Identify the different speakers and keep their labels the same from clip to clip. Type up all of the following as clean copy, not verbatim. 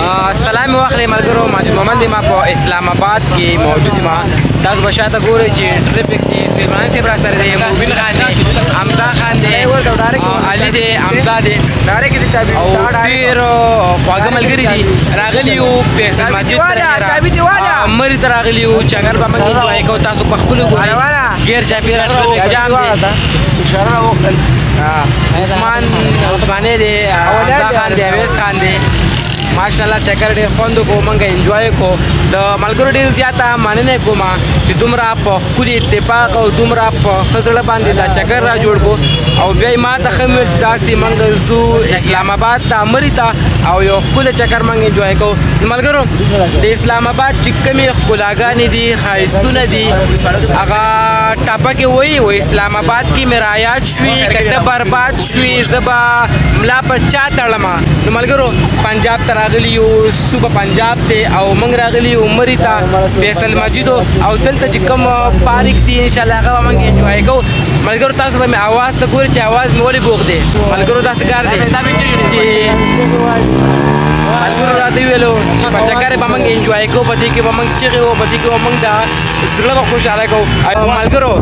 Speaker 1: سلام واخلې ملګرو ماجد محمد ما په اسلام آباد کې موجود ما تاسو به شاته ګورئ چې ټریفیک کې سلیمان صاحب را سره دی موبین خان دی حمزه خان دی علي دی حمزه دی او ډېر خواږه ملګري دي راغلي یو فیصل مسجد ته مری ته راغلي یو چې اگر به موږ انجوای کوو تاسو په خپلو ګورئ غیر چاپېره ټریفیک جام دی عثماني دی حمزه خان دی اویس خان دی ماشاءالله چکر ډېر خوند وکړو موږ انجوای کو د ملګرو ډېر زیاته مننه کوم چې دومره په ښکلي اتفاق او دومره په ښه زړه باندې دا چکر را جوړ کو او بیا یې ما ته ښه مل چې داسې موږ ځو اسلام آباد ته مري ته او یو ښکلی چکر موږ انجوای کوو ملګرو د اسلام آباد چې کومې ښکلاګانې دي ښایستونه دي هغه ټاپکې وایي اسلام آباد کې مې رایاد شوي که ته برباد شوي زه به ملا په چا تړمه نو ملګرو پنجاب ته راغلي یو صوبه پنجاب دی او موږ راغلي یو مري ته فیصل مسجد او دلته چې کوم پارک دی انشاءالله هغه به موږ انجوای کوو ملګرو تاسو به مې اواز ته ګورئ چې اواز مې ولې بوغ دی ملګرو داسې کار دی چې ملګرو راته ویلو په چکر به موږ انجوای کوو په دې کې به موږ چغې وو په دې کې به موږ دا زړه به خوشحاله کوو ملګرو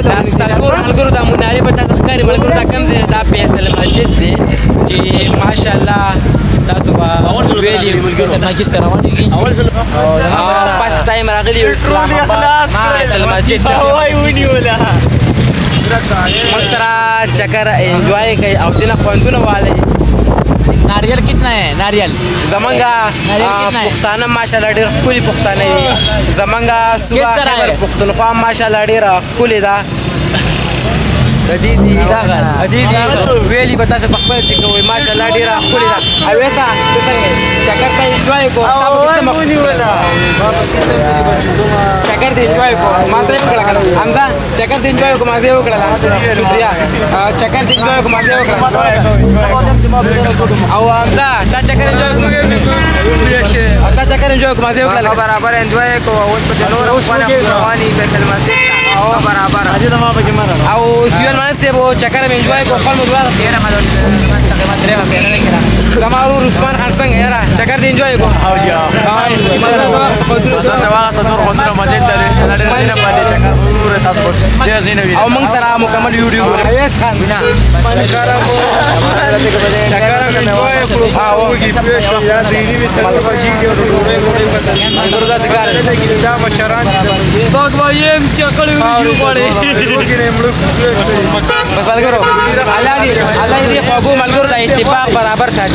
Speaker 1: دا څلور ملګرو دا منارې به تاته ښکاري ملګرو دا کوم دی دا فیصل مسجد دی چې ماشاءالله تاسو به ویلي فیصل مسجد ته روان کېږي فسټ ټایم راغلي یو اسلام آباد فیصل مسجد ته موږ سره چکر انجوای کوي او دې نه خوندونه والي
Speaker 2: नारियल कितना है नारियल
Speaker 1: زمانګه پښتانه ماشاءالله ډېر ښکلي پښتانه دي زمانګه صوبه خیبر پښتونخوا ماشاءالله ډېره ښکلې ده دي ویلي به تاسو په خپل چې کوئ ماشاءالله ډېره ښکلې ده اویسه ته څنګه چکر ته انجوای کوو چکر ته انجوای کوو مازه یې وکړه که نه حمزه چکر ته انجوای کوو مازه یې وکړله شکریه چکر ته انجوای کوو مازه یې وکړه او حمزه تا چکر انجوای کوو تا چکر انجوای کوو مازه یې وکړله
Speaker 3: برابر انجوای کوو اوس په نور خونه رواني فیصل مسجد ته برابر
Speaker 1: او سیون مانه صاحب چکر مې انجوای کوو خپل مو زما ورور عثمان خان څنګه یاره چکر دې انجوای کوو او موږ سره مکمل ویډیو ګورو اویس خان
Speaker 4: چکر مې انجوای کړو
Speaker 1: ملګرو داسې کار دی
Speaker 4: دا مشران
Speaker 2: बहुत वाیم چې کله ویډیو غواړي
Speaker 1: بس ملګرو الله دې خواږو ملګرو د اتفاق برابر ساتي